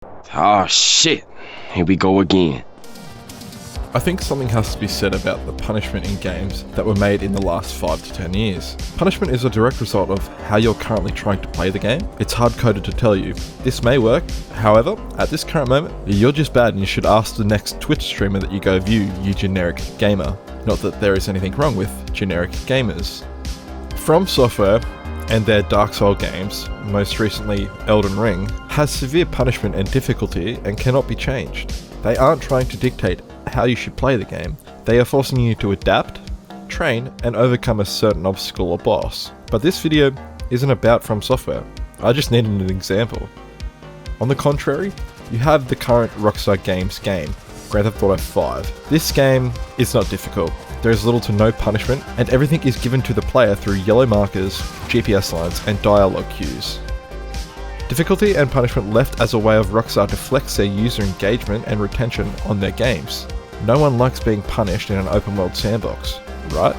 Oh shit, here we go again. I think something has to be said about the punishment in games that were made in the last 5 to 10 years. Punishment is a direct result of how you're currently trying to play the game. It's hard-coded to tell you, this may work, however, at this current moment, you're just bad and you should ask the next Twitch streamer that you go view, you generic gamer. Not that there is anything wrong with generic gamers. From Software and their Dark Souls games, most recently Elden Ring, has severe punishment and difficulty and cannot be changed. They aren't trying to dictate how you should play the game. They are forcing you to adapt, train, and overcome a certain obstacle or boss. But this video isn't about From Software. I just needed an example. On the contrary, you have the current Rockstar Games game, Grand Theft Auto 5. This game is not difficult. There is little to no punishment, and everything is given to the player through yellow markers, GPS lines, and dialogue cues. Difficulty and punishment left as a way of Rockstar to flex their user engagement and retention on their games. No one likes being punished in an open world sandbox, right?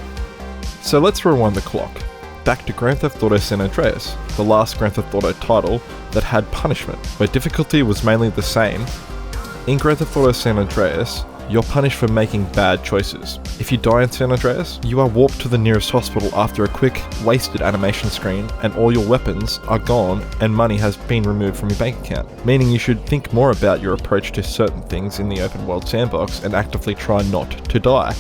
So let's rewind the clock. Back to Grand Theft Auto San Andreas, the last Grand Theft Auto title that had punishment, where difficulty was mainly the same. In Grand Theft Auto San Andreas, you're punished for making bad choices. If you die in San Andreas, you are warped to the nearest hospital after a quick, wasted animation screen, and all your weapons are gone and money has been removed from your bank account, meaning you should think more about your approach to certain things in the open world sandbox and actively try not to die.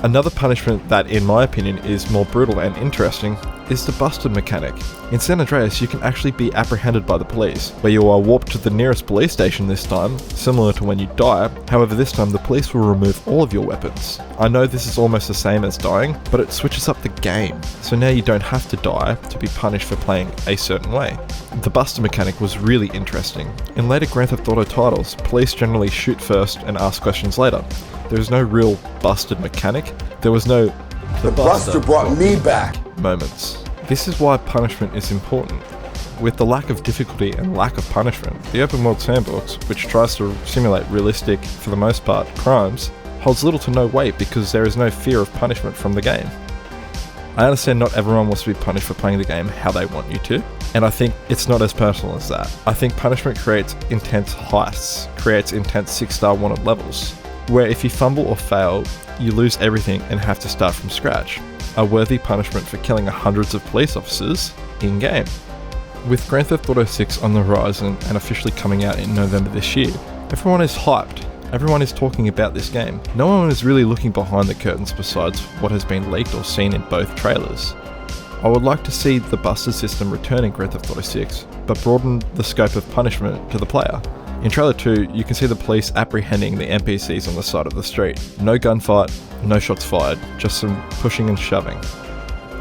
Another punishment that, in my opinion, is more brutal and interesting is the busted mechanic. In San Andreas, you can actually be apprehended by the police, where you are warped to the nearest police station this time, similar to when you die. However, this time the police will remove all of your weapons. I know this is almost the same as dying, but it switches up the game, so now you don't have to die to be punished for playing a certain way. The buster mechanic was really interesting. In later Grand Theft Auto titles, police generally shoot first and ask questions later. There is no real busted mechanic. There was no the buster brought me back moments. This is why punishment is important. With the lack of difficulty and lack of punishment, the open world sandbox, which tries to simulate realistic, for the most part, crimes, holds little to no weight because there is no fear of punishment from the game. I understand not everyone wants to be punished for playing the game how they want you to, and I think it's not as personal as that. I think punishment creates intense heists, creates intense 6-star wanted levels, where if you fumble or fail, you lose everything and have to start from scratch. A worthy punishment for killing hundreds of police officers in-game. With Grand Theft Auto 6 on the horizon and officially coming out in November this year, everyone is hyped. Everyone is talking about this game. No one is really looking behind the curtains besides what has been leaked or seen in both trailers. I would like to see the buster system return in Grand Theft Auto 6, but broaden the scope of punishment to the player. In Trailer 2, you can see the police apprehending the NPCs on the side of the street. No gunfight, no shots fired, just some pushing and shoving.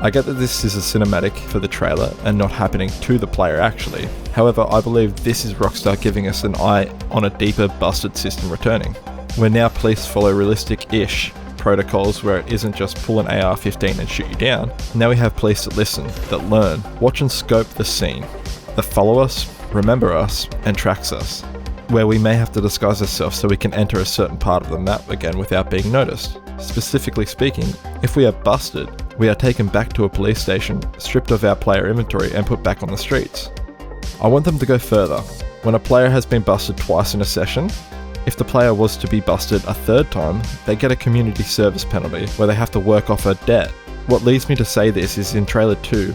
I get that this is a cinematic for the trailer and not happening to the player actually. However, I believe this is Rockstar giving us an eye on a deeper busted system returning, where now police follow realistic-ish protocols where it isn't just pull an AR-15 and shoot you down. Now we have police that listen, that learn, watch and scope the scene, that follow us, remember us, and tracks us, where we may have to disguise ourselves so we can enter a certain part of the map again without being noticed. Specifically speaking, if we are busted, we are taken back to a police station, stripped of our player inventory and put back on the streets. I want them to go further. When a player has been busted twice in a session, if the player was to be busted a third time, they get a community service penalty where they have to work off a debt. What leads me to say this is in Trailer 2,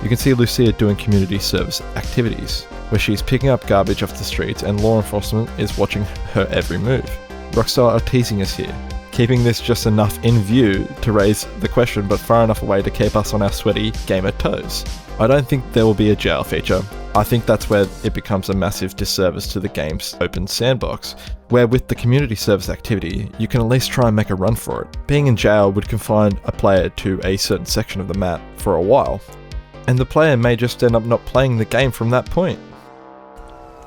you can see Lucia doing community service activities, where she's picking up garbage off the streets and law enforcement is watching her every move. Rockstar are teasing us here, keeping this just enough in view to raise the question but far enough away to keep us on our sweaty gamer toes. I don't think there will be a jail feature. I think that's where it becomes a massive disservice to the game's open sandbox, where with the community service activity, you can at least try and make a run for it. Being in jail would confine a player to a certain section of the map for a while, and the player may just end up not playing the game from that point.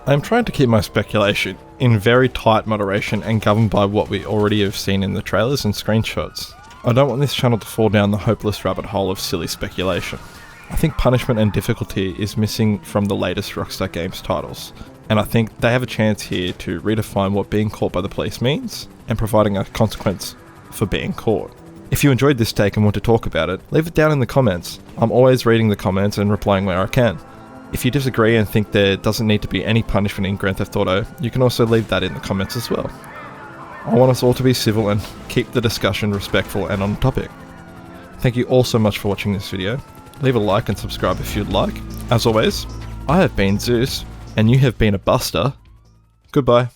I am trying to keep my speculation in very tight moderation and governed by what we already have seen in the trailers and screenshots. I don't want this channel to fall down the hopeless rabbit hole of silly speculation. I think punishment and difficulty is missing from the latest Rockstar Games titles, and I think they have a chance here to redefine what being caught by the police means, and providing a consequence for being caught. If you enjoyed this take and want to talk about it, leave it down in the comments. I'm always reading the comments and replying where I can. If you disagree and think there doesn't need to be any punishment in Grand Theft Auto, you can also leave that in the comments as well. I want us all to be civil and keep the discussion respectful and on topic. Thank you all so much for watching this video. Leave a like and subscribe if you'd like. As always, I have been Zeus, and you have been a Buster. Goodbye.